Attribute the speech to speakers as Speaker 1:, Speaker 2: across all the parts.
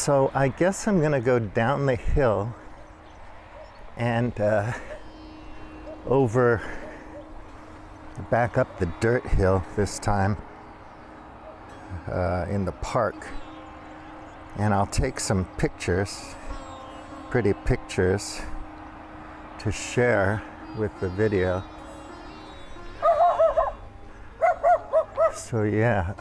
Speaker 1: So I guess I'm gonna go down the hill and back up the dirt hill this time in the park, and I'll take some pictures, pretty pictures, to share with the video. So yeah,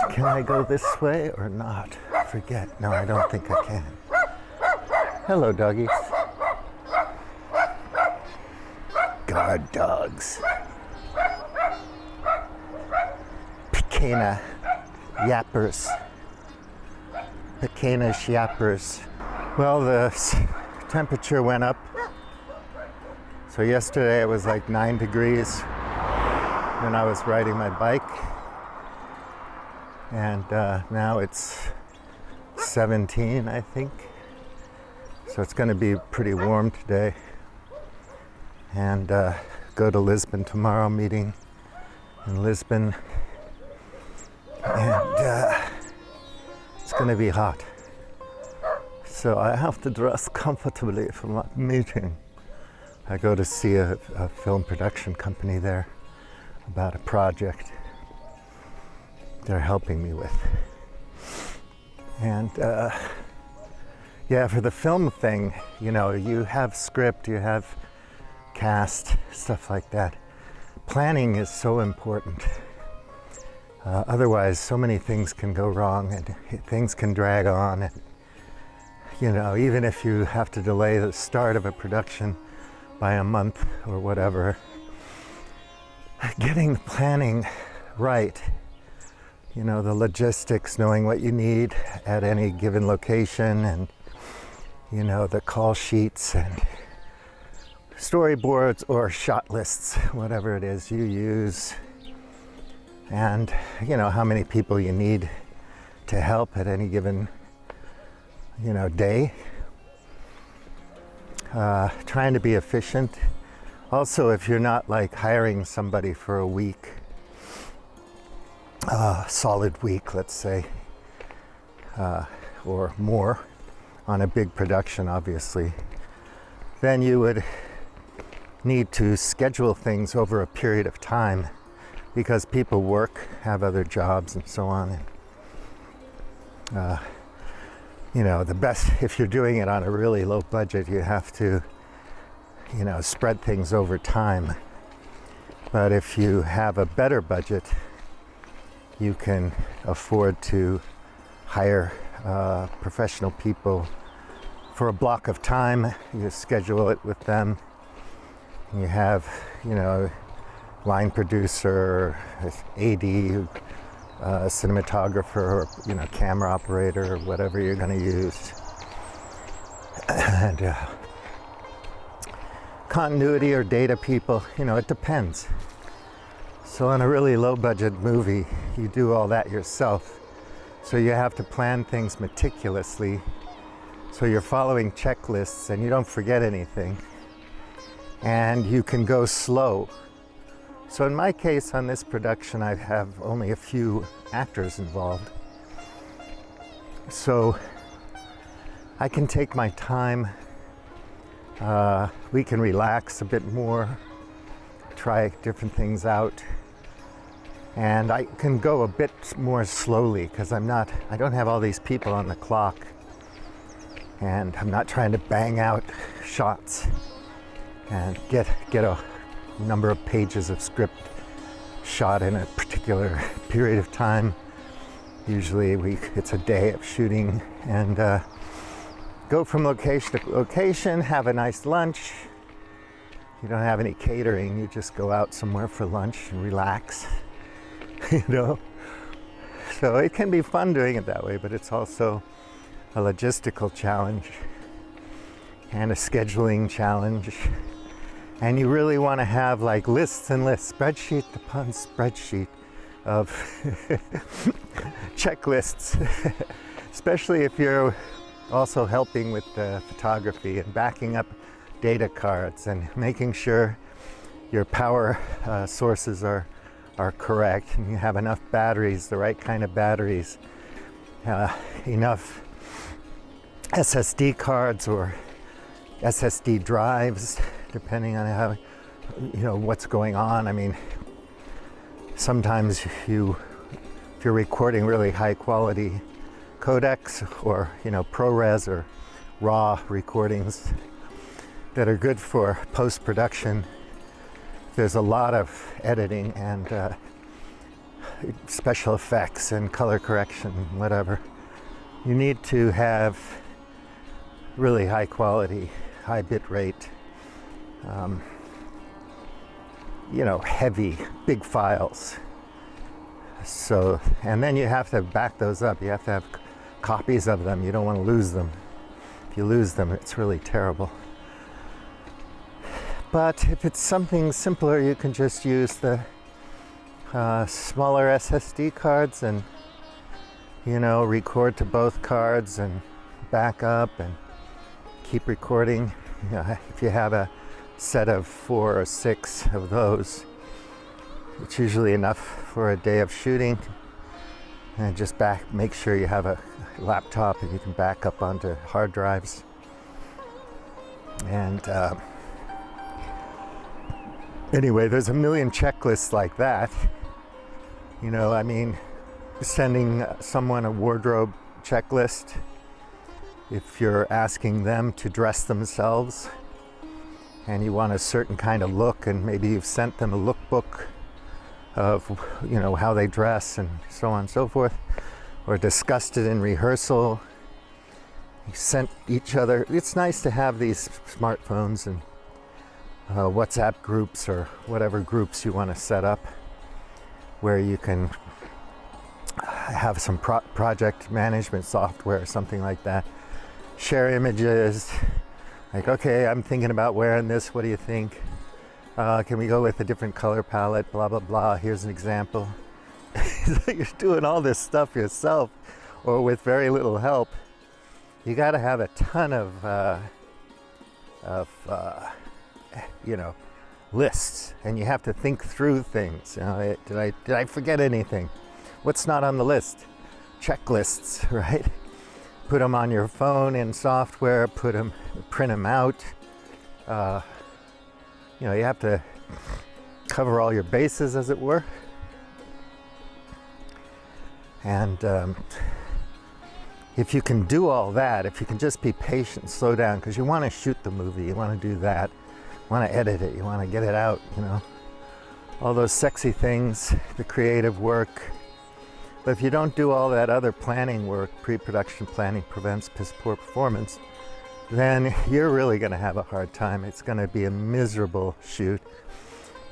Speaker 1: can I go this way or not? Forget. No, I don't think I can. Hello, doggies. Guard dogs. Pequena yappers. Pequena yappers. Well, the temperature went up. So yesterday it was like 9 degrees when I was riding my bike. And now it's 17, I think. So it's going to be pretty warm today. And go to Lisbon tomorrow, meeting in Lisbon. And it's going to be hot. So I have to dress comfortably for my meeting. I go to see a film production company there about a project they're helping me with. And yeah, for the film thing, you know, you have script, you have cast, stuff like that. Planning is so important. Otherwise, so many things can go wrong and things can drag on. And, you know, even if you have to delay the start of a production by a month or whatever, getting the planning right, you know, the logistics, knowing what you need at any given location, and, you know, the call sheets and storyboards or shot lists, whatever it is you use, and, you know, how many people you need to help at any given, you know, day. Trying to be efficient. Also, if you're not like hiring somebody for a week, solid week, let's say, or more on a big production, obviously, then you would need to schedule things over a period of time, because people work, have other jobs and so on. And, you know, the best, if you're doing it on a really low budget, you have to, you know, spread things over time. But if you have a better budget, you can afford to hire professional people for a block of time. You schedule it with them. You have, you know, line producer, AD, cinematographer, or, you know, camera operator, or whatever you're going to use. And continuity or data people, you know, it depends. So on a really low budget movie, you do all that yourself. So you have to plan things meticulously, so you're following checklists and you don't forget anything. And you can go slow. So in my case, on this production, I have only a few actors involved. So I can take my time. We can relax a bit more, try different things out. And I can go a bit more slowly because I don't have all these people on the clock. And I'm not trying to bang out shots and get a number of pages of script shot in a particular period of time. Usually it's a day of shooting, and go from location to location, have a nice lunch. You don't have any catering, you just go out somewhere for lunch and relax, you know. So it can be fun doing it that way, but it's also a logistical challenge and a scheduling challenge. And you really want to have like lists and lists, spreadsheet upon spreadsheet of checklists, especially if you're also helping with the photography and backing up data cards and making sure your power sources are correct and you have enough batteries, the right kind of batteries, enough SSD cards or SSD drives, depending on how, what's going on. I mean, sometimes if you're recording really high quality codecs or, ProRes or RAW recordings that are good for post-production, there's a lot of editing and special effects and color correction, whatever. You need to have really high quality, high bit rate, heavy, big files. So, and then you have to back those up. You have to have copies of them. You don't want to lose them. If you lose them, it's really terrible. But if it's something simpler, you can just use the smaller SSD cards and, record to both cards and back up and keep recording. If you have a set of 4 or 6 of those, it's usually enough for a day of shooting. And just make sure you have a laptop and you can back up onto hard drives. And anyway, there's a million checklists like that. Sending someone a wardrobe checklist, if you're asking them to dress themselves and you want a certain kind of look, and maybe you've sent them a lookbook of how they dress and so on and so forth, or discussed it in rehearsal, you sent each other. It's nice to have these smartphones and WhatsApp groups or whatever groups you want to set up where you can have some project management software or something like that. Share images, like, okay, I'm thinking about wearing this, what do you think? Can we go with a different color palette, blah, blah, blah, here's an example. You're doing all this stuff yourself or with very little help. You got to have a ton of lists, and you have to think through things. Did I forget anything? What's not on the list? Checklists, right? Put them on your phone in software. Print them out. You have to cover all your bases, as it were. And if you can do all that, if you can just be patient, slow down, because you want to shoot the movie, you want to do that, you want to edit it, you want to get it out, all those sexy things, the creative work. But if you don't do all that other planning work, pre-production planning prevents piss poor performance, then you're really going to have a hard time. It's going to be a miserable shoot.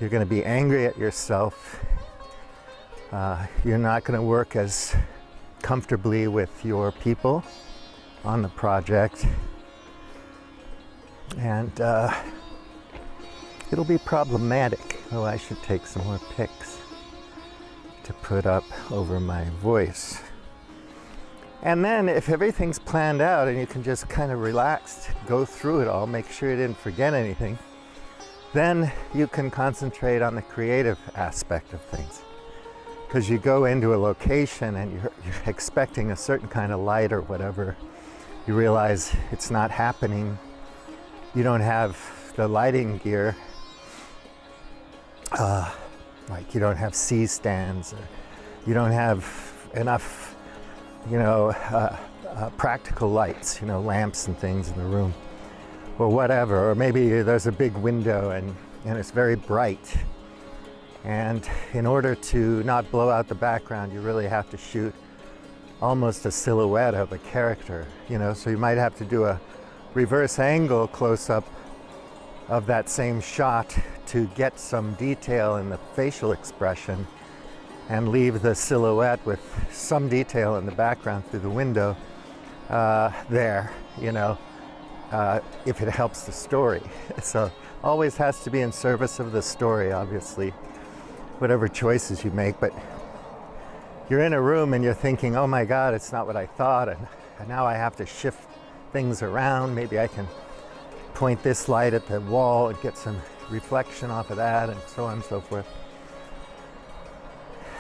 Speaker 1: You're going to be angry at yourself. You're not going to work as comfortably with your people on the project. And it'll be problematic. Oh, I should take some more pics to put up over my voice. And then if everything's planned out and you can just kind of relax, go through it all, make sure you didn't forget anything, then you can concentrate on the creative aspect of things. Because you go into a location and you're expecting a certain kind of light or whatever, you realize it's not happening. You don't have the lighting gear, like you don't have C-stands, or you don't have enough, practical lights, lamps and things in the room, or whatever. Or maybe there's a big window and it's very bright. And in order to not blow out the background, you really have to shoot almost a silhouette of a character, so you might have to do a reverse angle close-up of that same shot to get some detail in the facial expression and leave the silhouette with some detail in the background through the window there, if it helps the story. So always has to be in service of the story, obviously, whatever choices you make. But you're in a room and you're thinking, oh my God, it's not what I thought, and now I have to shift things around. Maybe I can point this light at the wall and get some reflection off of that, and so on and so forth.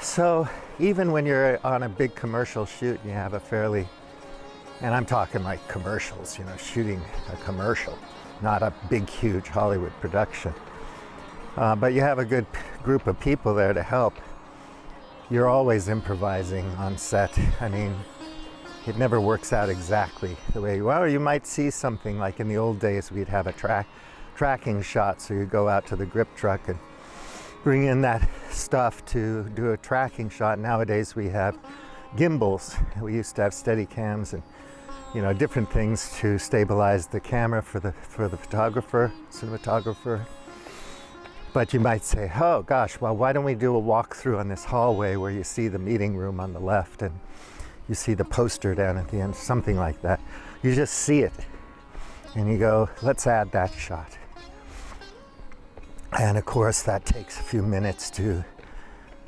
Speaker 1: So even when you're on a big commercial shoot and you have a fairly, and I'm talking like commercials, shooting a commercial, not a big, huge Hollywood production. But you have a good group of people there to help. You're always improvising on set. I mean, it never works out exactly the way you are. You might see something like in the old days, we'd have a tracking shot. So you go out to the grip truck and bring in that stuff to do a tracking shot. Nowadays we have gimbals. We used to have steady cams and different things to stabilize the camera for the photographer, cinematographer. But you might say, oh gosh, well, why don't we do a walkthrough on this hallway where you see the meeting room on the left and you see the poster down at the end, something like that. You just see it and you go, let's add that shot. And of course that takes a few minutes to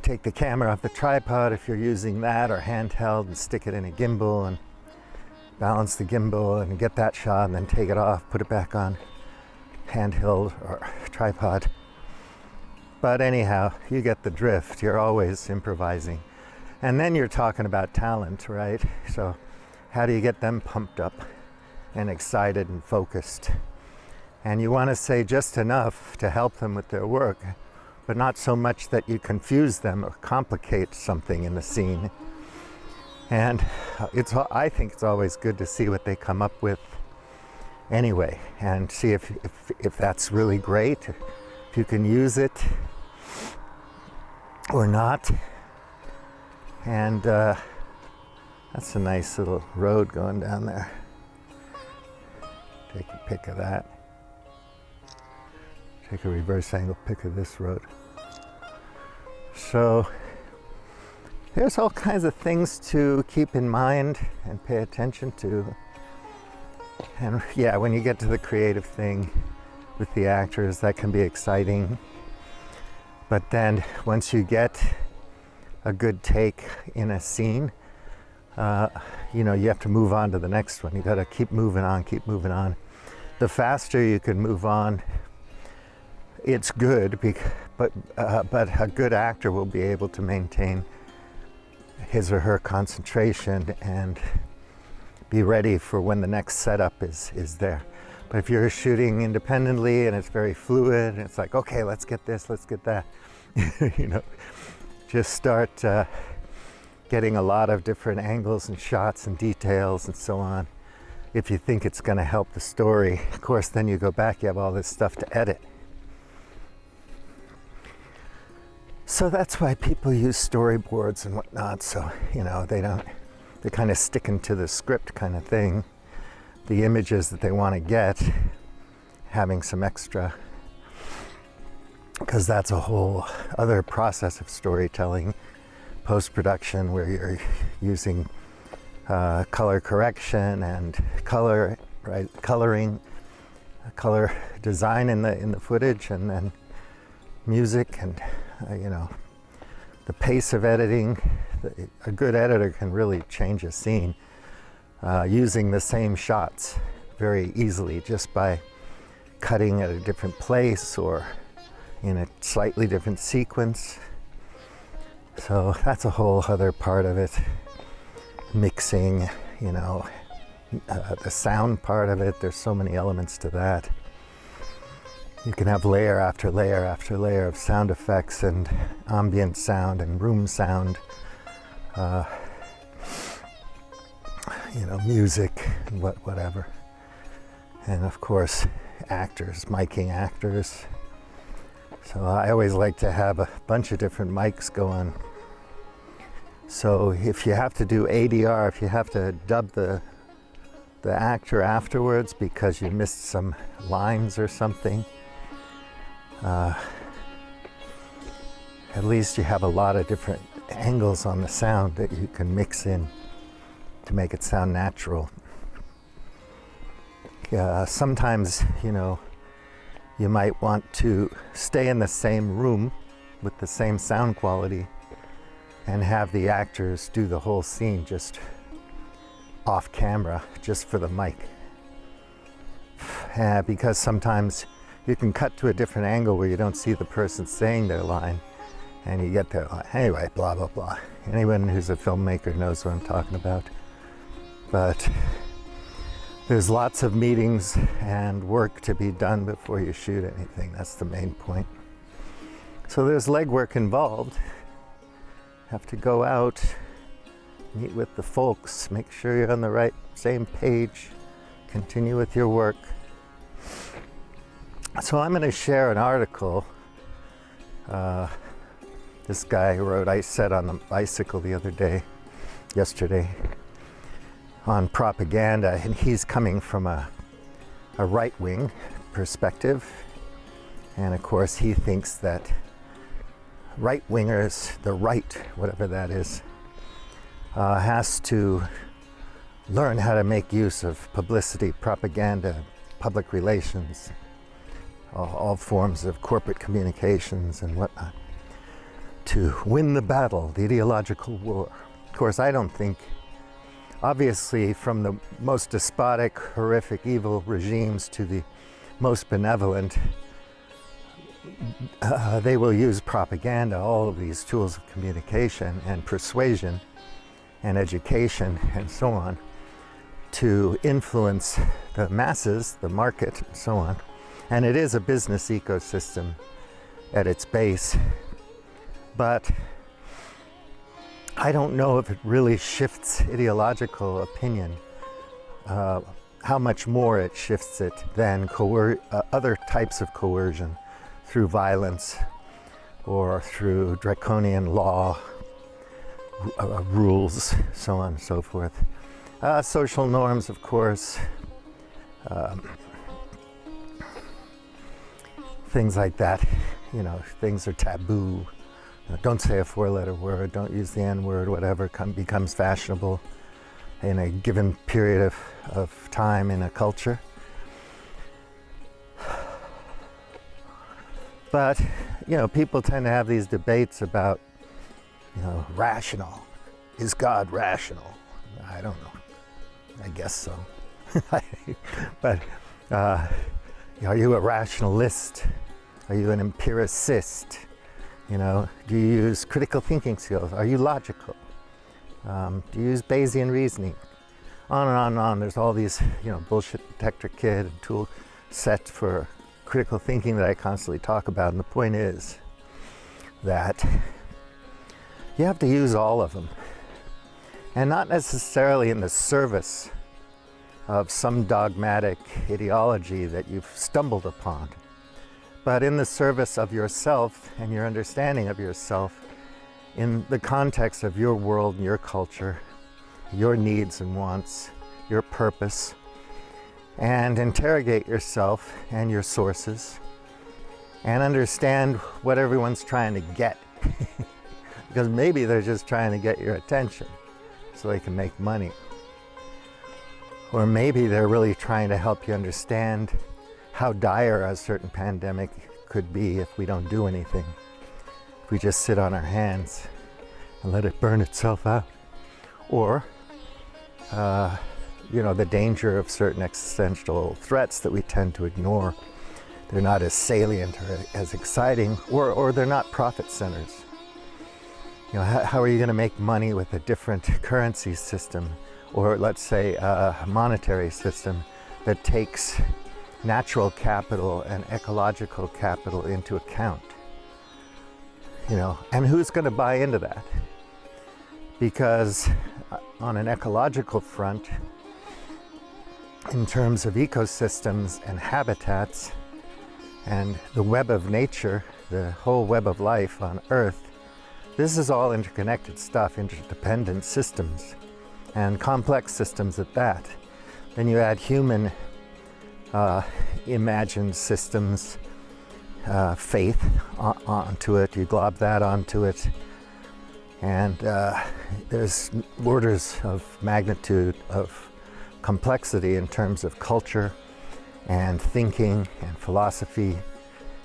Speaker 1: take the camera off the tripod if you're using that, or handheld, and stick it in a gimbal and balance the gimbal and get that shot, and then take it off, put it back on handheld or tripod. But anyhow, you get the drift. You're always improvising. And then you're talking about talent, right? So how do you get them pumped up and excited and focused? And you want to say just enough to help them with their work, but not so much that you confuse them or complicate something in the scene. And I think it's always good to see what they come up with anyway, and see if that's really great, if you can use it or not. And that's a nice little road going down there. Take a pic of that. Take a reverse angle pic of this road. So there's all kinds of things to keep in mind and pay attention to. And yeah, when you get to the creative thing with the actors, that can be exciting. But then once you get a good take in a scene, you have to move on to the next one. You got to keep moving on. The faster you can move on, it's good, but a good actor will be able to maintain his or her concentration and be ready for when the next setup is there. But if you're shooting independently and it's very fluid, and it's like, okay, let's get this, let's get that, just start getting a lot of different angles and shots and details and so on. If you think it's going to help the story, of course, then you go back, you have all this stuff to edit. So that's why people use storyboards and whatnot. So, they're kind of sticking to the script kind of thing. The images that they want to get, having some extra, because that's a whole other process of storytelling, post-production, where you're using color correction and coloring, color design in the footage, and then music and the pace of editing. A good editor can really change a scene using the same shots very easily, just by cutting at a different place or in a slightly different sequence. So that's a whole other part of it. Mixing, the sound part of it. There's so many elements to that. You can have layer after layer after layer of sound effects and ambient sound and room sound, music and whatever. And of course, actors, miking actors. So I always like to have a bunch of different mics going. So if you have to do ADR, if you have to dub the actor afterwards because you missed some lines or something, at least you have a lot of different angles on the sound that you can mix in to make it sound natural. Sometimes, you might want to stay in the same room with the same sound quality and have the actors do the whole scene just off camera, just for the mic. Because sometimes you can cut to a different angle where you don't see the person saying their line, And you get there, anyway, blah, blah, blah. Anyone who's a filmmaker knows what I'm talking about. But there's lots of meetings and work to be done before you shoot anything. That's the main point. So there's legwork involved. Have to go out, meet with the folks, make sure you're on the same page, continue with your work. So I'm going to share an article this guy wrote, I sat on the bicycle the other day, yesterday, on propaganda, and he's coming from a right-wing perspective. And of course he thinks that right-wingers, the right, whatever that is, has to learn how to make use of publicity, propaganda, public relations, all forms of corporate communications and whatnot, to win the battle, the ideological war. Of course, I don't think, obviously, from the most despotic, horrific, evil regimes to the most benevolent, they will use propaganda, all of these tools of communication and persuasion and education and so on, to influence the masses, the market, and so on. And it is a business ecosystem at its base. But I don't know if it really shifts ideological opinion, how much more it shifts it than other types of coercion through violence or through draconian law, rules, so on and so forth. Social norms, of course, things like that. You know, things are taboo. Don't say a four-letter word, don't use the N-word, whatever becomes fashionable in a given period of time in a culture. But, you know, people tend to have these debates about, you know, rational. Is God rational? I don't know. I guess so. But are you a rationalist? Are you an empiricist? You know, do you use critical thinking skills? Are you logical? Do you use Bayesian reasoning? On and on and on. There's all these, you know, bullshit detector kit and tool set for critical thinking that I constantly talk about. And the point is that you have to use all of them. And not necessarily in the service of some dogmatic ideology that you've stumbled upon, but in the service of yourself and your understanding of yourself in the context of your world and your culture, your needs and wants, your purpose, and interrogate yourself and your sources and understand what everyone's trying to get. Because maybe they're just trying to get your attention so they can make money. Or maybe they're really trying to help you understand how dire a certain pandemic could be if we don't do anything. If we just sit on our hands and let it burn itself out. Or, you know, the danger of certain existential threats that we tend to ignore. They're not as salient or as exciting, or they're not profit centers. You know, how are you going to make money with a different currency system, or let's say a monetary system that takes natural capital and ecological capital into account? You know, and who's going to buy into that? Because on an ecological front, in terms of ecosystems and habitats and the web of nature, the whole web of life on Earth, this is all interconnected stuff, interdependent systems, and complex systems at that. Then you add human imagined systems, faith onto it, you glob that onto it, and there's orders of magnitude of complexity in terms of culture and thinking and philosophy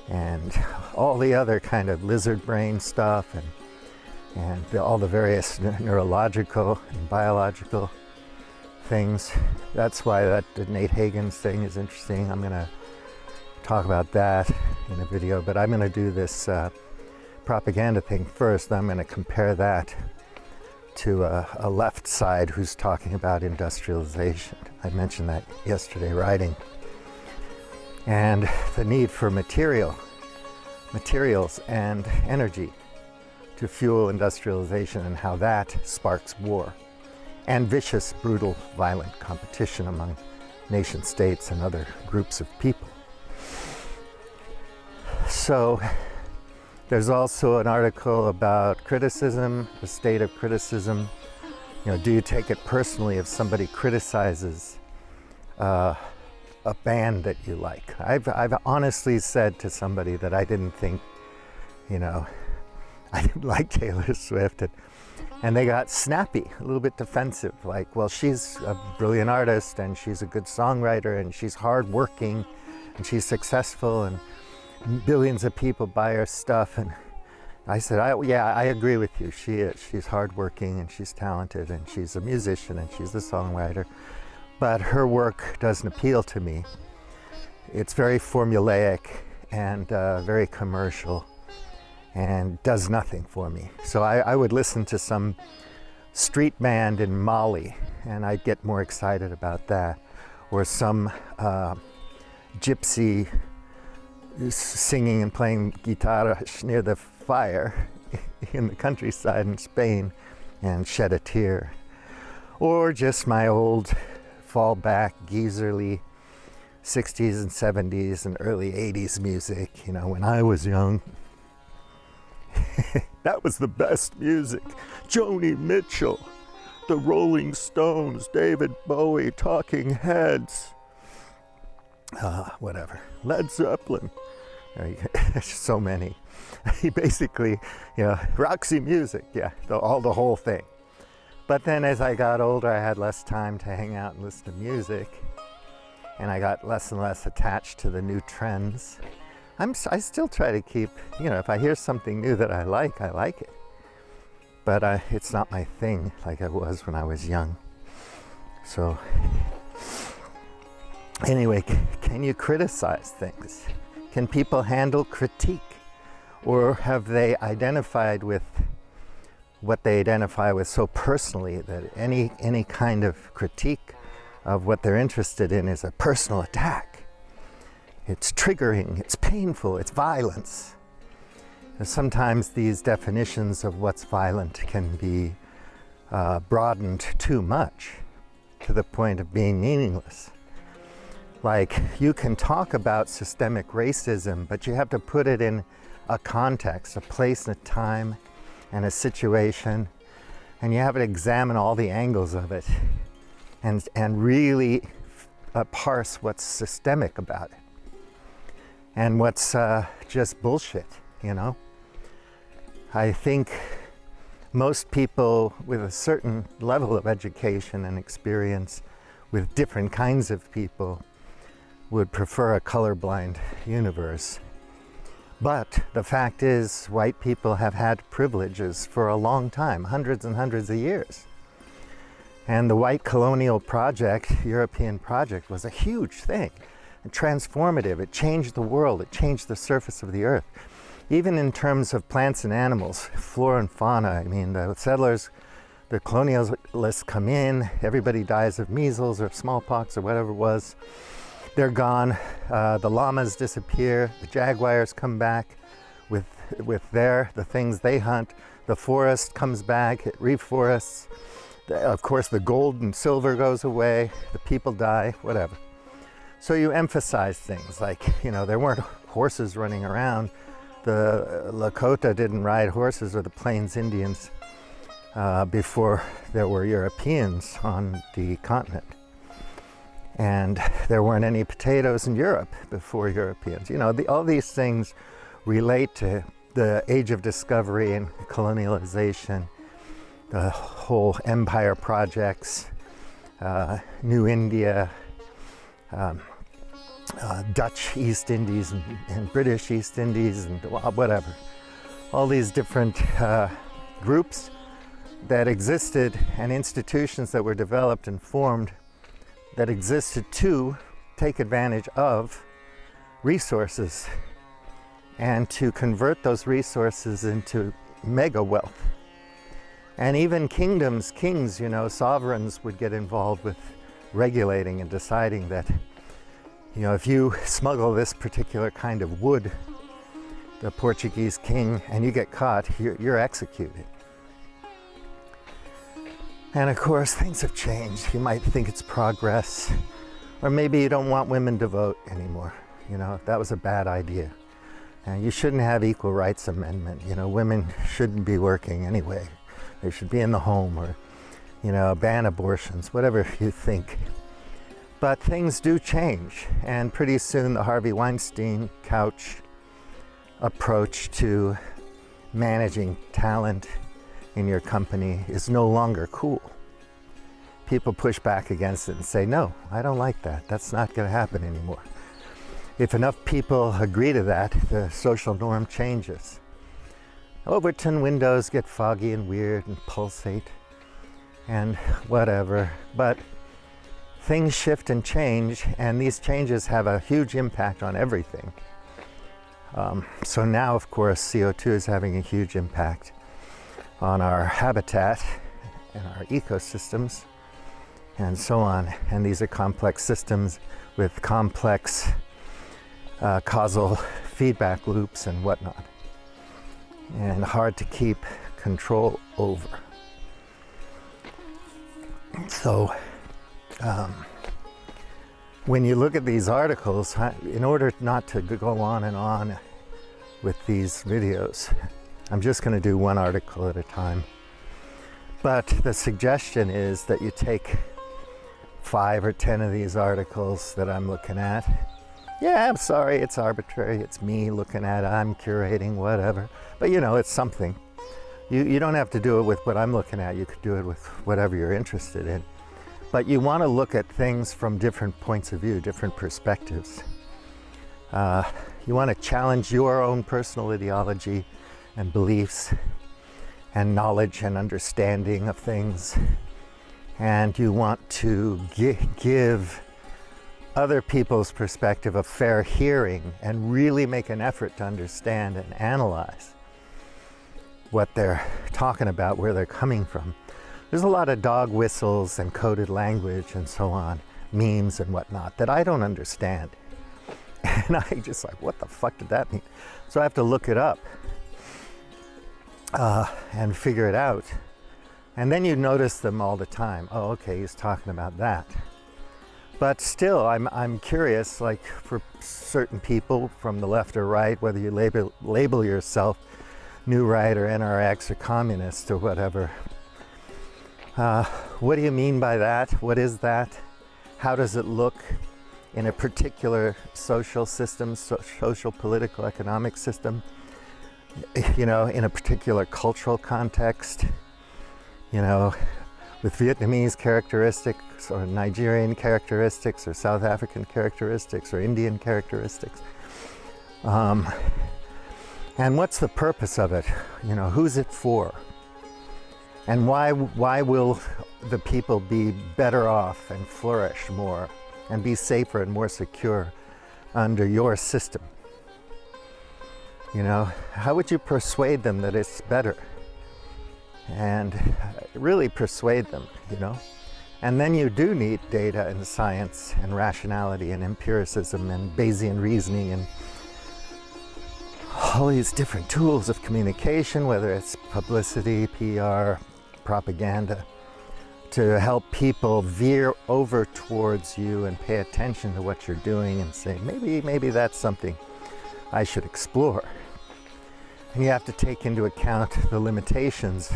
Speaker 1: and all the other kind of lizard brain stuff and all the various neurological and biological things. That's why that Nate Hagens thing is interesting. I'm going to talk about that in a video, but I'm going to do this propaganda thing first. I'm going to compare that to a left side who's talking about industrialization. I mentioned that yesterday writing. And the need for materials and energy to fuel industrialization, and how that sparks war and vicious, brutal, violent competition among nation states and other groups of people. So there's also an article about criticism, the state of criticism. Do you take it personally if somebody criticizes a band that you like? I've honestly said to somebody that I didn't think, I didn't like Taylor Swift, and they got snappy, a little bit defensive, like, well, she's a brilliant artist and she's a good songwriter and she's hardworking and she's successful and billions of people buy her stuff. And I said, I agree with you. She is. She's hardworking and she's talented and she's a musician and she's a songwriter. But her work doesn't appeal to me. It's very formulaic and very commercial and does nothing for me. So I would listen to some street band in Mali and I'd get more excited about that. Or some gypsy singing and playing guitar near the fire in the countryside in Spain and shed a tear. Or just my old fallback, geezerly 60s and 70s and early 80s music, when I was young. That was the best music. Joni Mitchell, the Rolling Stones, David Bowie, Talking Heads, whatever. Led Zeppelin. There's so many. Basically, Roxy Music, the whole thing. But then as I got older, I had less time to hang out and listen to music, and I got less and less attached to the new trends. I still try to keep, if I hear something new that I like it. But it's not my thing like it was when I was young. So anyway, can you criticize things? Can people handle critique? Or have they identified with what they identify with so personally that any kind of critique of what they're interested in is a personal attack? It's triggering, it's painful, it's violence. And sometimes these definitions of what's violent can be broadened too much to the point of being meaningless. Like, you can talk about systemic racism, but you have to put it in a context, a place and a time and a situation, and you have to examine all the angles of it and really parse what's systemic about it and what's just bullshit, I think most people with a certain level of education and experience with different kinds of people would prefer a colorblind universe. But the fact is, white people have had privileges for a long time, hundreds and hundreds of years. And the white colonial project, European project, was a huge thing, and transformative. It changed the world, it changed the surface of the earth. Even in terms of plants and animals, flora and fauna. The settlers, the colonialists come in, everybody dies of measles or smallpox or whatever it was. They're gone. The llamas disappear. The jaguars come back with the things they hunt. The forest comes back. It reforests. Of course, the gold and silver goes away. The people die. Whatever. So you emphasize things like, there weren't horses running around. The Lakota didn't ride horses, or the Plains Indians, before there were Europeans on the continent. And there weren't any potatoes in Europe before Europeans. All these things relate to the age of discovery and colonialization, the whole empire projects, New India, Dutch East Indies and British East Indies and whatever. All these different groups that existed and institutions that were developed and formed that existed to take advantage of resources and to convert those resources into mega wealth. And even kingdoms, kings, sovereigns would get involved with regulating and deciding that, if you smuggle this particular kind of wood, the Portuguese king, and you get caught, you're executed. And of course, things have changed. You might think it's progress, or maybe you don't want women to vote anymore. That was a bad idea. And you shouldn't have equal rights amendment. Women shouldn't be working anyway. They should be in the home, or, ban abortions, whatever you think. But things do change, and pretty soon the Harvey Weinstein couch approach to managing talent in your company is no longer cool. People push back against it and say, no, I don't like that. That's not going to happen anymore. If enough people agree to that, the social norm changes. Overton windows get foggy and weird and pulsate and whatever, but things shift and change, and these changes have a huge impact on everything. So now, of course, CO2 is having a huge impact on our habitat and our ecosystems and so on. And these are complex systems with complex causal feedback loops and whatnot, and hard to keep control over. So when you look at these articles, in order not to go on and on with these videos, I'm just going to do one article at a time. But the suggestion is that you take 5 or 10 of these articles that I'm looking at. Yeah, I'm sorry, it's arbitrary. It's me looking at it. I'm curating, whatever. But it's something. You don't have to do it with what I'm looking at. You could do it with whatever you're interested in. But you want to look at things from different points of view, different perspectives. You want to challenge your own personal ideology and beliefs and knowledge and understanding of things. And you want to give other people's perspective a fair hearing and really make an effort to understand and analyze what they're talking about, where they're coming from. There's a lot of dog whistles and coded language and so on, memes and whatnot, that I don't understand. And I just like, what the fuck did that mean? So I have to look it up and figure it out. And then you notice them all the time. Oh, okay, he's talking about that. But still, I'm curious, like for certain people from the left or right, whether you label yourself New Right or NRX or communist or whatever. What do you mean by that? What is that? How does it look in a particular social system, social, political, economic system? In a particular cultural context? With Vietnamese characteristics or Nigerian characteristics or South African characteristics or Indian characteristics. And what's the purpose of it? Who's it for? And why will the people be better off and flourish more and be safer and more secure under your system? How would you persuade them that it's better? And really persuade them, And then you do need data and science and rationality and empiricism and Bayesian reasoning and all these different tools of communication, whether it's publicity, PR, propaganda, to help people veer over towards you and pay attention to what you're doing and say, maybe that's something I should explore. And you have to take into account the limitations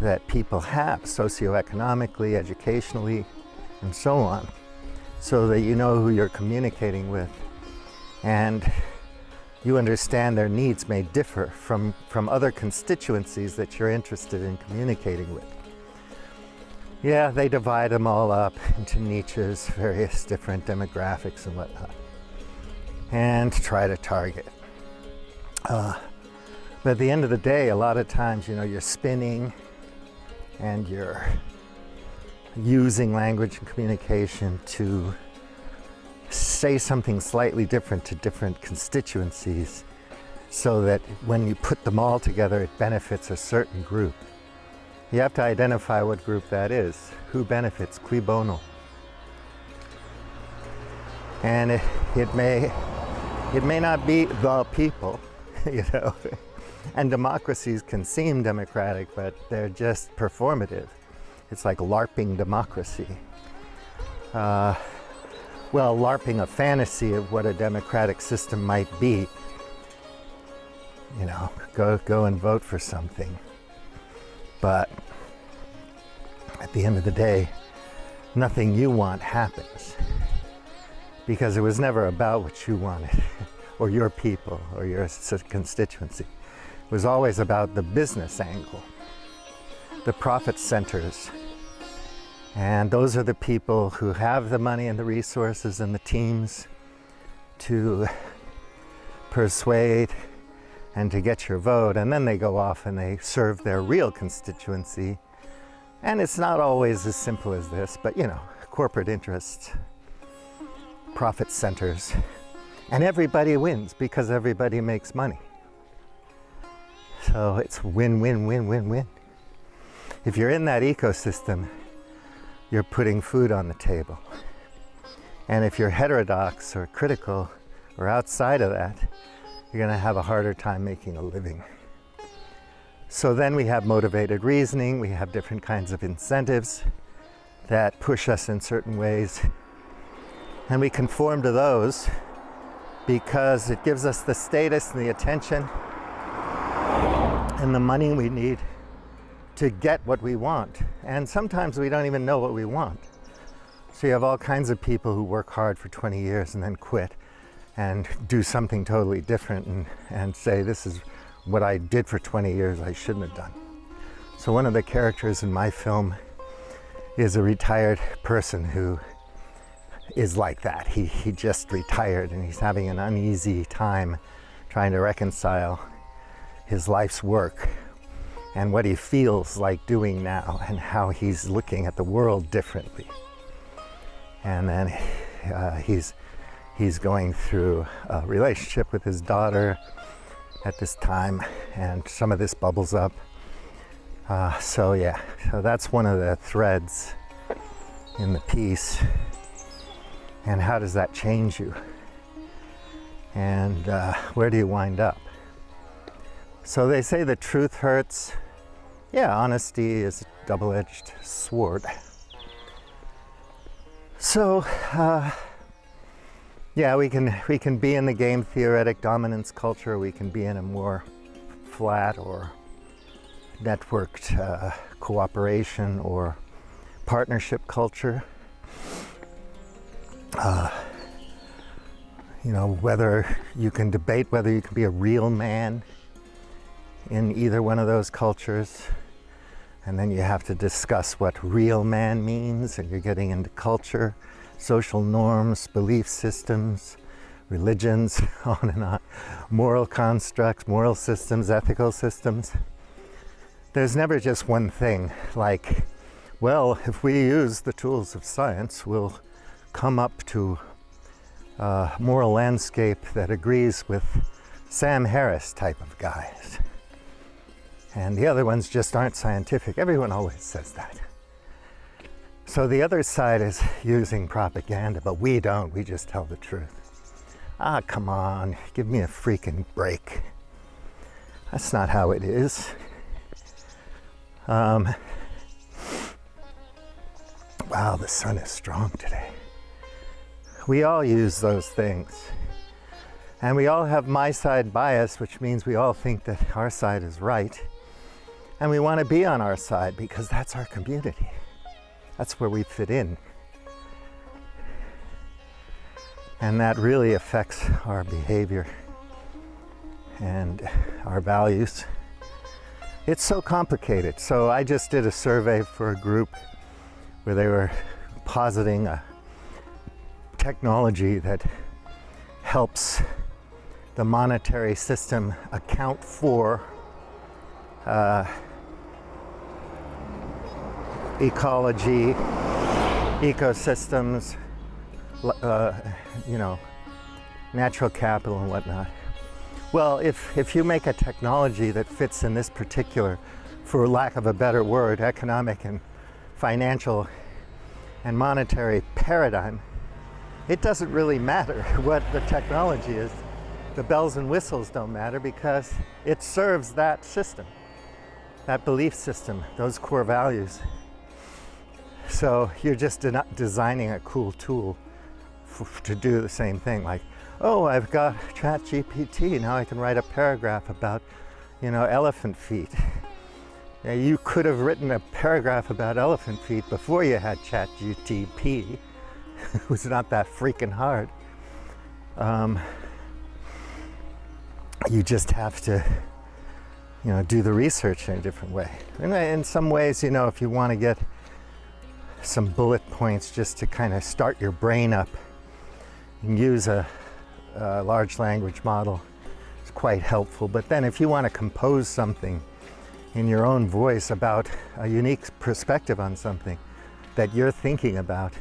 Speaker 1: that people have socioeconomically, educationally, and so on, so that you know who you're communicating with and you understand their needs may differ from other constituencies that you're interested in communicating with. Yeah, they divide them all up into niches, various different demographics and whatnot, and try to target. But at the end of the day, a lot of times, you're spinning and you're using language and communication to say something slightly different to different constituencies, so that when you put them all together, it benefits a certain group. You have to identify what group that is. Who benefits? Cui bono? And it may not be the people, you know. And democracies can seem democratic, but they're just performative. It's like LARPing democracy. Well, LARPing a fantasy of what a democratic system might be. You know, go and vote for something. But at the end of the day, nothing you want happens, because it was never about what you wanted or your people or your constituency. It was always about the business angle, the profit centers. And those are the people who have the money and the resources and the teams to persuade and to get your vote, and then they go off and they serve their real constituency. And it's not always as simple as this, but you know, corporate interests, profit centers, and everybody wins because everybody makes money. So it's win, win, win, win, win. If you're in that ecosystem, you're putting food on the table. And if you're heterodox or critical or outside of that, you're going to have a harder time making a living. So then we have motivated reasoning, we have different kinds of incentives that push us in certain ways. And we conform to those because it gives us the status and the attention and the money we need to get what we want. And sometimes we don't even know what we want. So you have all kinds of people who work hard for 20 years and then quit and do something totally different and say, this is what I did for 20 years I shouldn't have done. So one of the characters in my film is a retired person who is like that. He just retired and he's having an uneasy time trying to reconcile his life's work and what he feels like doing now and how he's looking at the world differently. And then he's going through a relationship with his daughter at this time, and some of this bubbles up. So that's one of the threads in the piece. And how does that change you? And where do you wind up? So they say the truth hurts. Yeah, honesty is a double-edged sword. So, we can be in the game theoretic dominance culture. We can be in a more flat or networked cooperation or partnership culture. Whether you can debate whether you can be a real man in either one of those cultures, and then you have to discuss what real man means, and you're getting into culture, social norms, belief systems, religions, on and on, moral constructs, moral systems, ethical systems. There's never just one thing like, well, if we use the tools of science, we'll come up to a moral landscape that agrees with Sam Harris type of guys. And the other ones just aren't scientific. Everyone always says that. So the other side is using propaganda, but we don't. We just tell the truth. Come on, give me a freaking break. That's not how it is. Wow, the sun is strong today. We all use those things. And we all have my side bias, which means we all think that our side is right. And we want to be on our side because that's our community. That's where we fit in. And that really affects our behavior and our values. It's so complicated. So I just did a survey for a group where they were positing a technology that helps the monetary system account for ecology, ecosystems, natural capital and whatnot, Well, if you make a technology that fits in this particular, for lack of a better word, economic and financial and monetary paradigm, it doesn't really matter what the technology is. The bells and whistles don't matter because it serves that system, that belief system, those core values. So you're just designing a cool tool to do the same thing. Like, oh, I've got ChatGPT, now I can write a paragraph about, elephant feet. Yeah, you could have written a paragraph about elephant feet before you had ChatGPT. It was not that freaking hard. You just have to, do the research in a different way. And in some ways, if you want to get some bullet points just to kind of start your brain up, you can use a large language model. It's quite helpful. But then if you want to compose something in your own voice about a unique perspective on something that you're thinking about,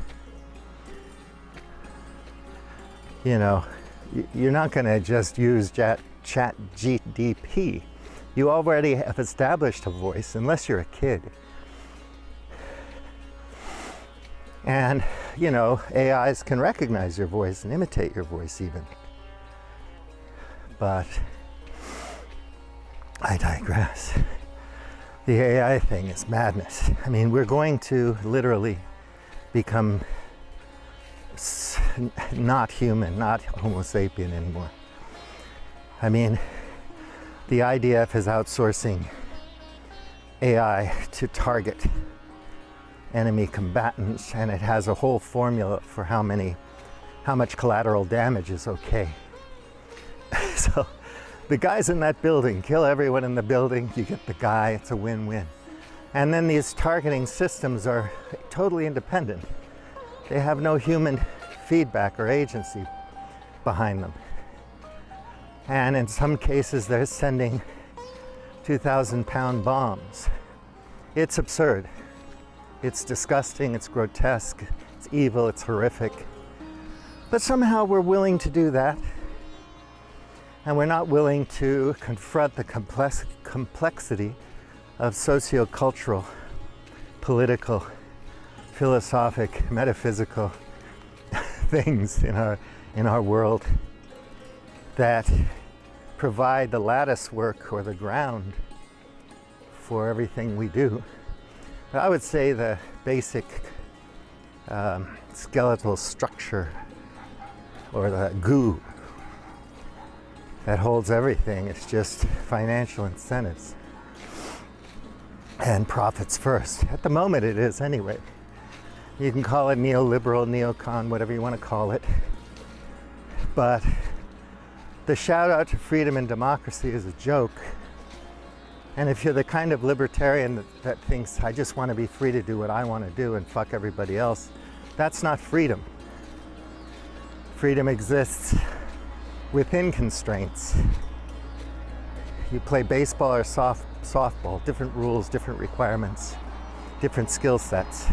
Speaker 1: you're not going to just use ChatGPT. You already have established a voice, unless you're a kid. And, AIs can recognize your voice and imitate your voice even. But I digress. The AI thing is madness. I mean, we're going to literally become not human, not Homo sapien anymore. I mean, the IDF is outsourcing AI to target enemy combatants, and it has a whole formula for how much collateral damage is okay. So the guys in that building kill everyone in the building, you get the guy, it's a win-win. And then these targeting systems are totally independent. They have no human feedback or agency behind them. And in some cases, they're sending 2,000-pound bombs. It's absurd. It's disgusting, it's grotesque, it's evil, it's horrific. But somehow we're willing to do that. And we're not willing to confront the complexity of sociocultural, political, philosophic, metaphysical things in our world that provide the lattice work or the ground for everything we do. But I would say the basic skeletal structure or the goo that holds everything is just financial incentives and profits first. At the moment it is anyway. You can call it neoliberal, neocon, whatever you want to call it. But the shout out to freedom and democracy is a joke. And if you're the kind of libertarian that thinks, I just want to be free to do what I want to do and fuck everybody else, that's not freedom. Freedom exists within constraints. You play baseball or softball, different rules, different requirements, different skill sets.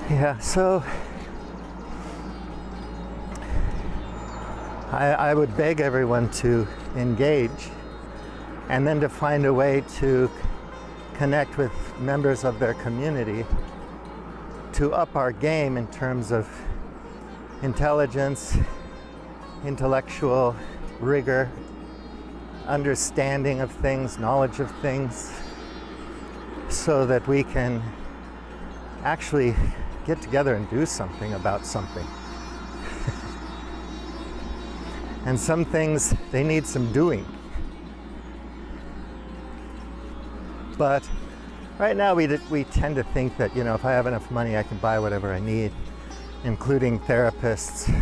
Speaker 1: Yeah, so I would beg everyone to engage and then to find a way to connect with members of their community to up our game in terms of intelligence, intellectual rigor, understanding of things, knowledge of things, so that we can actually get together and do something about something. And some things, they need some doing. But right now we tend to think that, if I have enough money, I can buy whatever I need, including therapists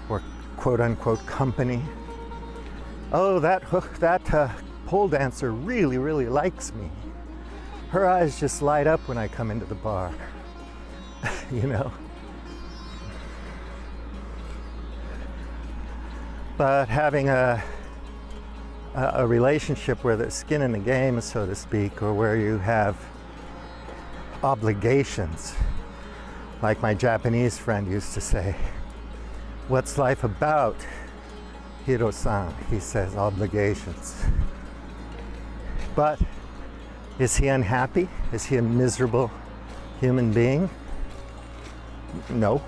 Speaker 1: or quote-unquote company. Oh, that pole dancer really, really likes me. Her eyes just light up when I come into the bar, But having a relationship where there's skin in the game, so to speak, or where you have obligations, like my Japanese friend used to say, What's life about? Hiro-san, he says, obligations. But is he unhappy? Is he a miserable human being? No.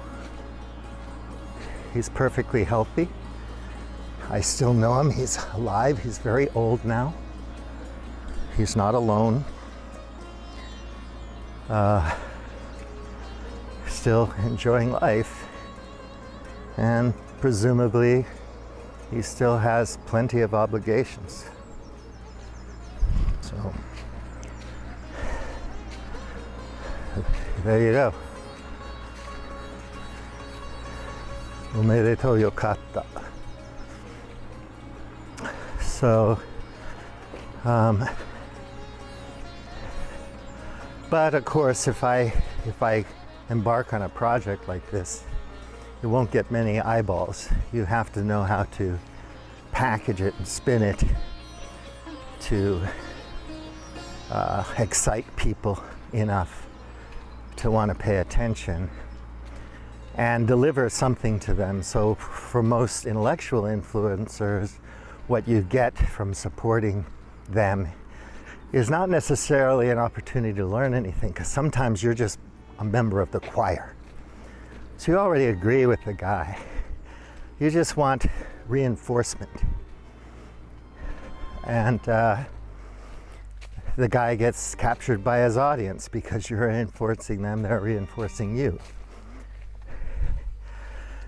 Speaker 1: He's perfectly healthy. I still know him. He's alive. He's very old now. He's not alone. Still enjoying life. And presumably, he still has plenty of obligations. So, there you go. Omedetou yokatta. So, but of course, if I embark on a project like this, it won't get many eyeballs. You have to know how to package it and spin it to excite people enough to want to pay attention and deliver something to them. So for most intellectual influencers, what you get from supporting them is not necessarily an opportunity to learn anything, because sometimes you're just a member of the choir. So you already agree with the guy. You just want reinforcement. And the guy gets captured by his audience because you're reinforcing them, they're reinforcing you.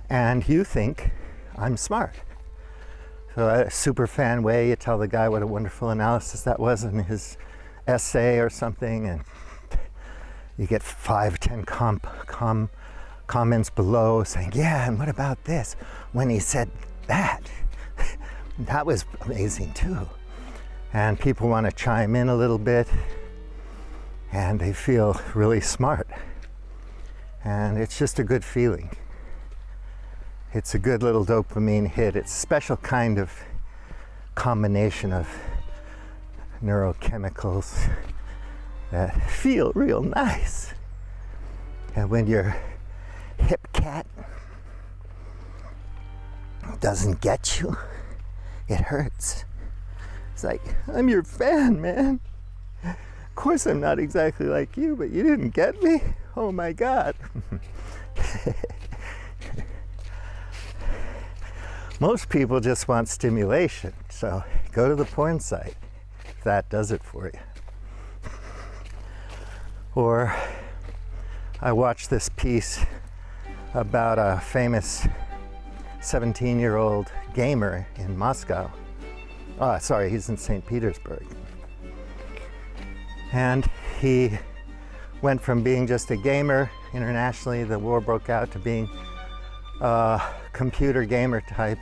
Speaker 1: And you think, I'm smart. So a super fan way, you tell the guy what a wonderful analysis that was in his essay or something, and you get 5, 10 comments below saying, yeah, and what about this? When he said that, that was amazing too. And people want to chime in a little bit, and they feel really smart. And it's just a good feeling. It's a good little dopamine hit. It's a special kind of combination of neurochemicals that feel real nice. And when your hip cat doesn't get you, it hurts. It's like, I'm your fan, man. Of course I'm not exactly like you, but you didn't get me? Oh my God. Most people just want stimulation, so go to the porn site if that does it for you. Or I watched this piece about a famous 17-year-old gamer in Moscow. Oh, sorry, he's in St. Petersburg. And he went from being just a gamer internationally, the war broke out, to being a computer gamer type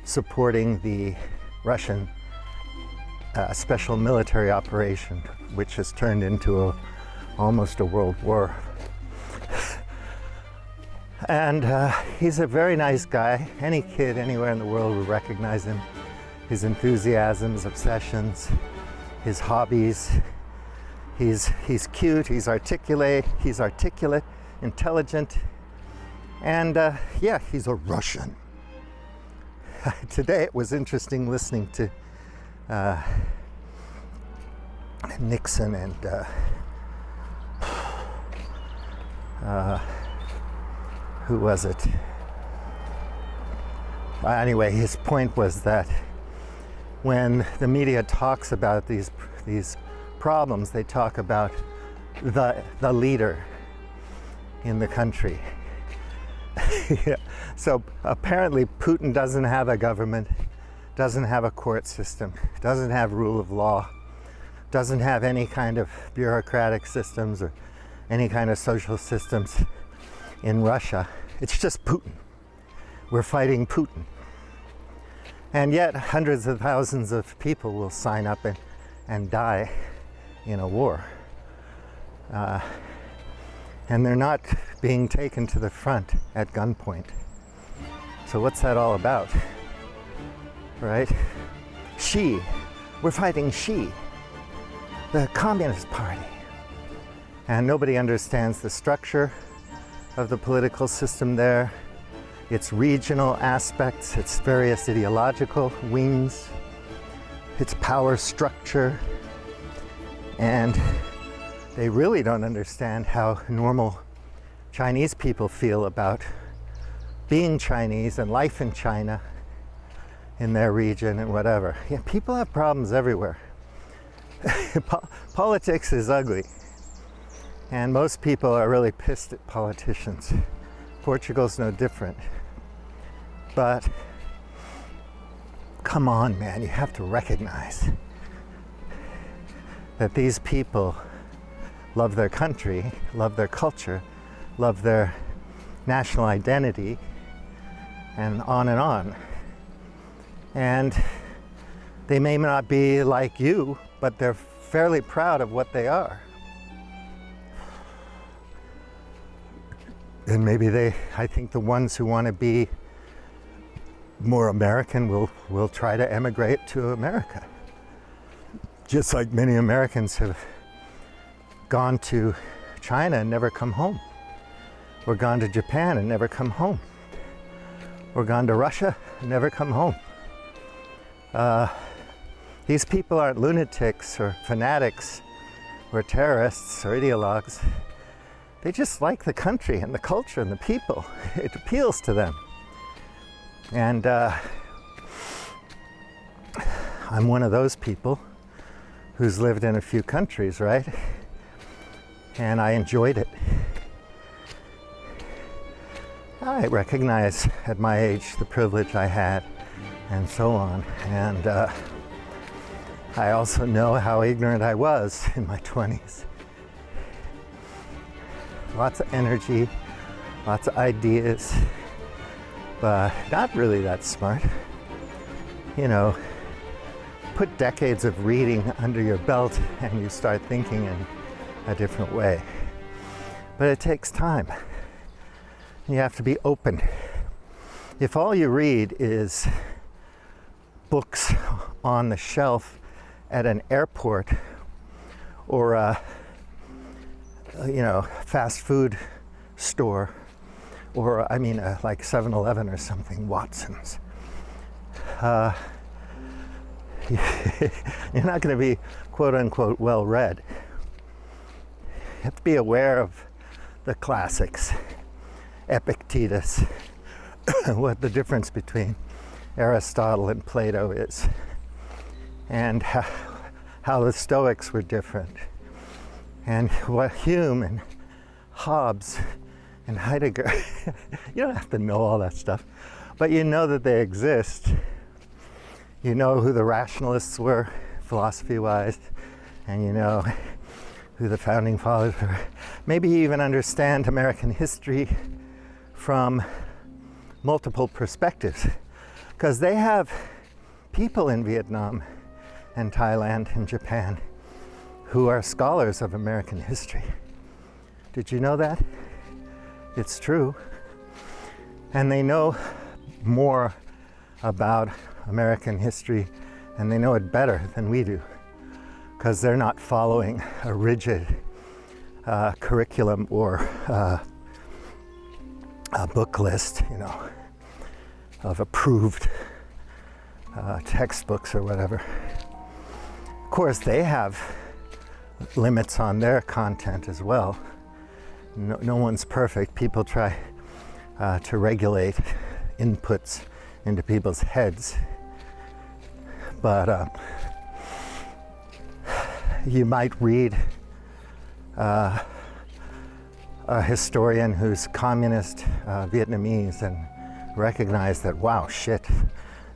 Speaker 1: supporting the Russian special military operation, which has turned into almost a world war. And he's a very nice guy. Any kid anywhere in the world would recognize him. His enthusiasms, obsessions, his hobbies. He's cute, he's articulate, intelligent, and yeah, he's a Russian. Today it was interesting listening to Nixon and who was it? Anyway, his point was that when the media talks about these problems, they talk about the leader in the country. Yeah. So apparently Putin doesn't have a government, doesn't have a court system, doesn't have rule of law, doesn't have any kind of bureaucratic systems or any kind of social systems in Russia. It's just Putin. We're fighting Putin. And yet hundreds of thousands of people will sign up and die in a war. And they're not being taken to the front at gunpoint. So what's that all about? Right? Xi. We're fighting Xi, the Communist Party. And nobody understands the structure of the political system there. its regional aspects, its various ideological wings, its power structure, and they really don't understand how normal Chinese people feel about being Chinese and life in China, in their region and whatever. Yeah, people have problems everywhere. Politics is ugly, and most people are really pissed at politicians. Portugal's no different. But come on, man, you have to recognize that these people love their country, love their culture, love their national identity, and on and on. And they may not be like you, but they're fairly proud of what they are. And maybe I think the ones who want to be more American will try to emigrate to America. Just like many Americans have gone to China and never come home, or gone to Japan and never come home, or gone to Russia and never come home. These people aren't lunatics or fanatics or terrorists or ideologues. They just like the country and the culture and the people. It appeals to them. And I'm one of those people who's lived in a few countries, right? And I enjoyed it. I recognize at my age the privilege I had and so on. And I also know how ignorant I was in my 20s. Lots of energy, lots of ideas, but not really that smart. You know, put decades of reading under your belt and you start thinking in a different way. But it takes time. You have to be open. If all you read is books on the shelf at an airport or a fast food store, or like 7-Eleven or something, Watson's, you're not going to be quote unquote well read. You have to be aware of the classics, Epictetus, what the difference between Aristotle and Plato is, and how the Stoics were different, and what Hume and Hobbes and Heidegger, you don't have to know all that stuff, but you know that they exist. You know who the rationalists were, philosophy-wise, and you know who the founding fathers were. Maybe you even understand American history from multiple perspectives, because they have people in Vietnam and Thailand and Japan who are scholars of American history. Did you know that? It's true. And they know more about American history, and they know it better than we do, because they're not following a rigid curriculum or a book list, of approved textbooks or whatever. Of course, they have limits on their content as well. No one's perfect. People try to regulate inputs into people's heads. But you might read a historian who's communist Vietnamese and recognize that, wow, shit,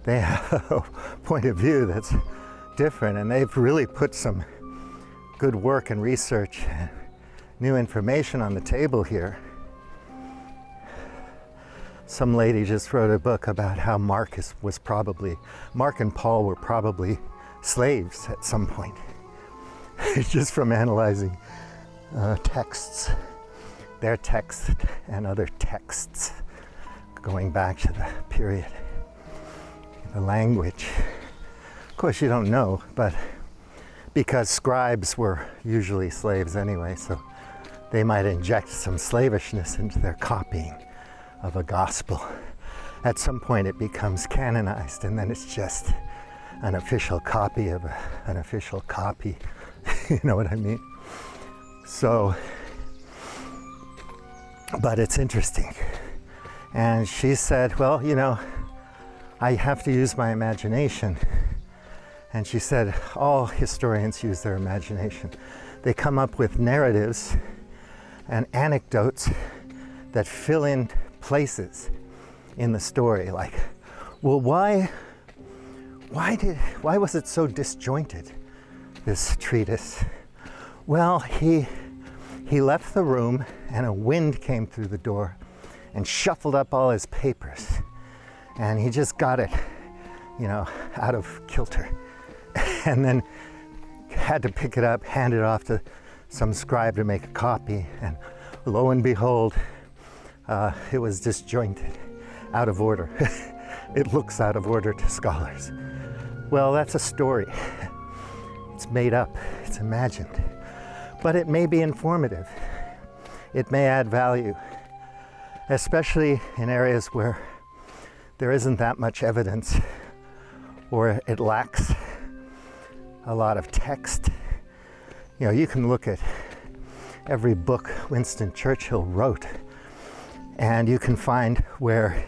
Speaker 1: they have a point of view that's different, and they've really put some good work and research and new information on the table here. Some lady just wrote a book about how Mark and Paul were probably slaves at some point, just from analyzing texts, their text and other texts, going back to the period, the language. Of course, you don't know, but because scribes were usually slaves anyway, so they might inject some slavishness into their copying of a gospel at some point it becomes canonized, and then it's just an official copy of an official copy. You know what I mean? So, but it's interesting. And she said, well, you know, I have to use my imagination. And she said, all historians use their imagination. They come up with narratives and anecdotes that fill in places in the story. Like, well, why was it so disjointed, this treatise? Well, he left the room and a wind came through the door and shuffled up all his papers. And he just got it, you know, out of kilter. And then had to pick it up, hand it off to some scribe to make a copy. And lo and behold, it was disjointed, out of order. It looks out of order to scholars. Well, that's a story. It's made up, it's imagined. But it may be informative. It may add value, especially in areas where there isn't that much evidence or it lacks a lot of text. You know, you can look at every book Winston Churchill wrote and you can find where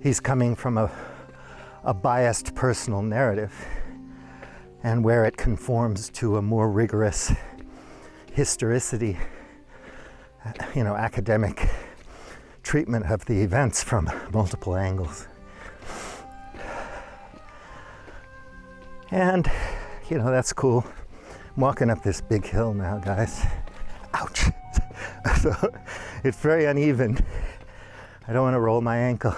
Speaker 1: he's coming from a biased personal narrative and where it conforms to a more rigorous historicity, you know, academic treatment of the events from multiple angles. And, you know, that's cool. I'm walking up this big hill now, guys. Ouch. So it's very uneven. I don't want to roll my ankle.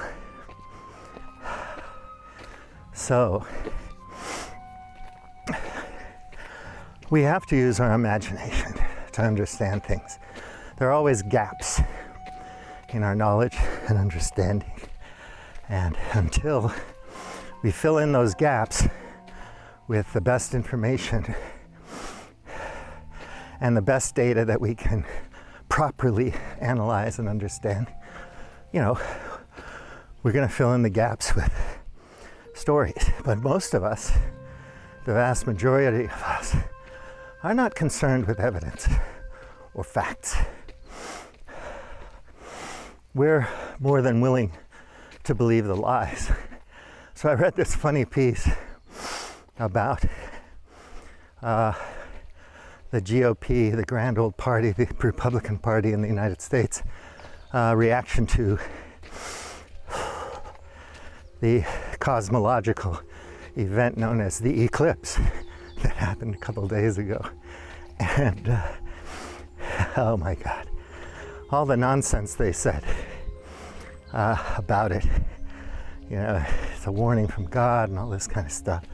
Speaker 1: So we have to use our imagination to understand things. There are always gaps in our knowledge and understanding. And until we fill in those gaps with the best information and the best data that we can properly analyze and understand, you know, we're going to fill in the gaps with stories. But most of us, the vast majority of us, are not concerned with evidence or facts. We're more than willing to believe the lies. So I read this funny piece about the GOP, the grand old party, the Republican Party in the United States, reaction to the cosmological event known as the eclipse that happened a couple days ago. And oh my God, all the nonsense they said about it. You know, it's a warning from God and all this kind of stuff.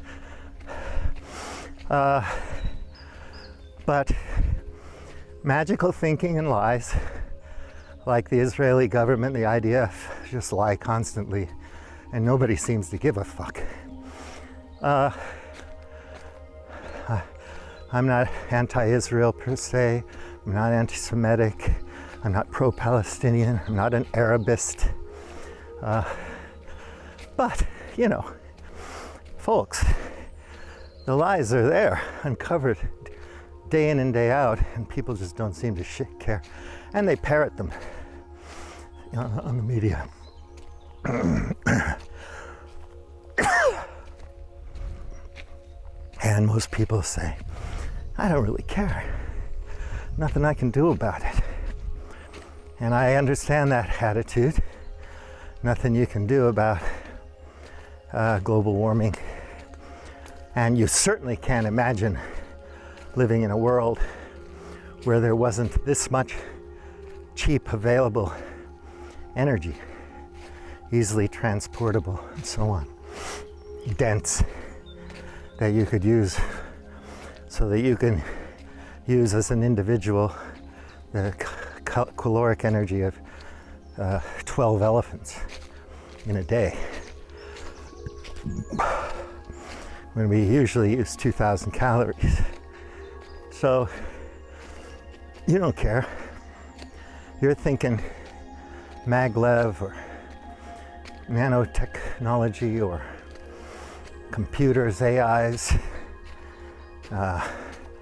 Speaker 1: But magical thinking and lies, like the Israeli government, the IDF, just lie constantly, and nobody seems to give a fuck. I'm not anti-Israel per se. I'm not anti-Semitic. I'm not pro-Palestinian. I'm not an Arabist. But, you know, folks, the lies are there, uncovered day in and day out, and people just don't seem to care. And they parrot them on the media. And most people say, I don't really care. Nothing I can do about it. And I understand that attitude. Nothing you can do about global warming. And you certainly can't imagine living in a world where there wasn't this much cheap available energy, easily transportable and so on, dense, that you could use so that you can use as an individual the caloric energy of 12 elephants in a day, when we usually use 2,000 calories. So you don't care. You're thinking maglev or nanotechnology or computers, AIs,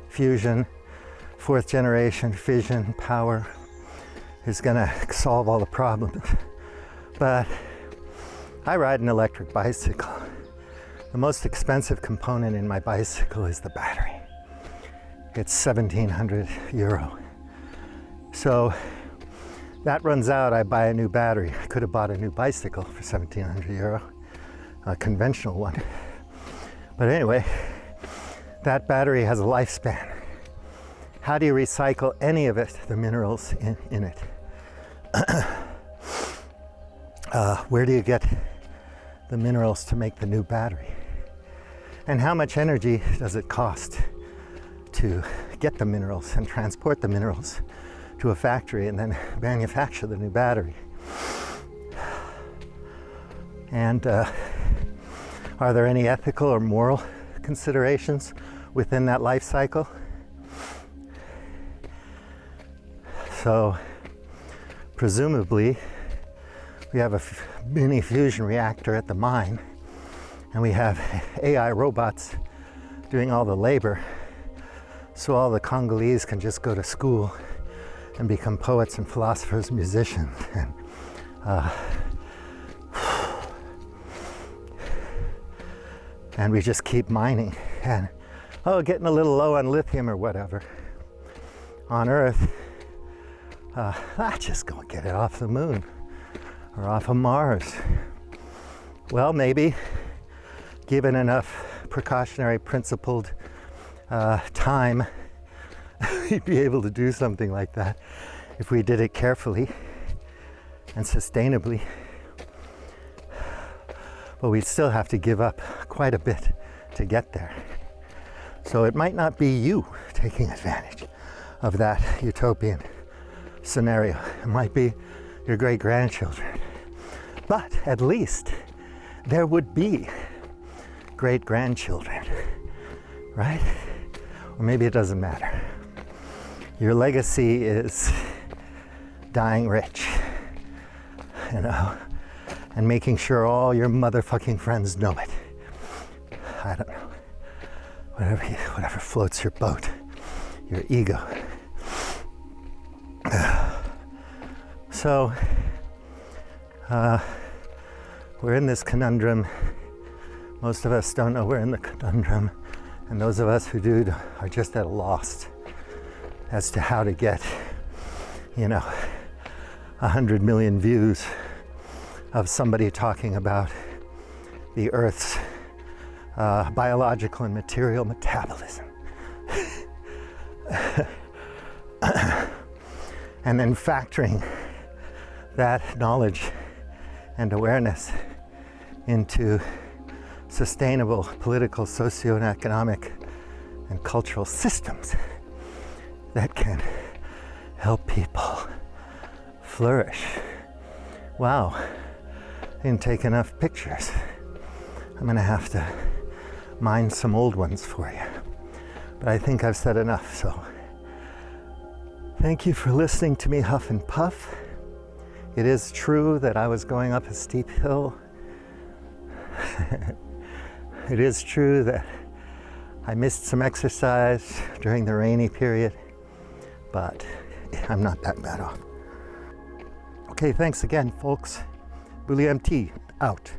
Speaker 1: fusion, fourth generation fission power is going to solve all the problems. But I ride an electric bicycle. The most expensive component in my bicycle is the battery. It's 1,700 euro. So that runs out, I buy a new battery. I could have bought a new bicycle for 1,700 euro, a conventional one. But anyway, that battery has a lifespan. How do you recycle any of it, the minerals in it? Where do you get the minerals to make the new battery? And how much energy does it cost to get the minerals and transport the minerals to a factory and then manufacture the new battery? And are there any ethical or moral considerations within that life cycle? So presumably we have a mini fusion reactor at the mine, and we have AI robots doing all the labor, so all the Congolese can just go to school and become poets and philosophers, musicians, and we just keep mining and getting a little low on lithium or whatever on Earth. Just go get it off the moon or off of Mars. Well, maybe given enough precautionary principled time, we'd be able to do something like that if we did it carefully and sustainably. But we'd still have to give up quite a bit to get there. So it might not be you taking advantage of that utopian scenario. It might be your great-grandchildren. But at least there would be great-grandchildren, right? Or maybe it doesn't matter. Your legacy is dying rich, and making sure all your motherfucking friends know it. I don't know. Whatever floats your boat, your ego. So, we're in this conundrum. Most of us don't know we're in the conundrum, and those of us who do are just at a loss as to how to get, 100 million views of somebody talking about the Earth's biological and material metabolism. And then factoring that knowledge and awareness into sustainable political, socio-economic, and cultural systems that can help people flourish. Wow, didn't take enough pictures. I'm gonna have to mine some old ones for you. But I think I've said enough, so thank you for listening to me huff and puff. It is true that I was going up a steep hill. It is true that I missed some exercise during the rainy period, but I'm not that bad off. Okay, thanks again, folks. William T. out.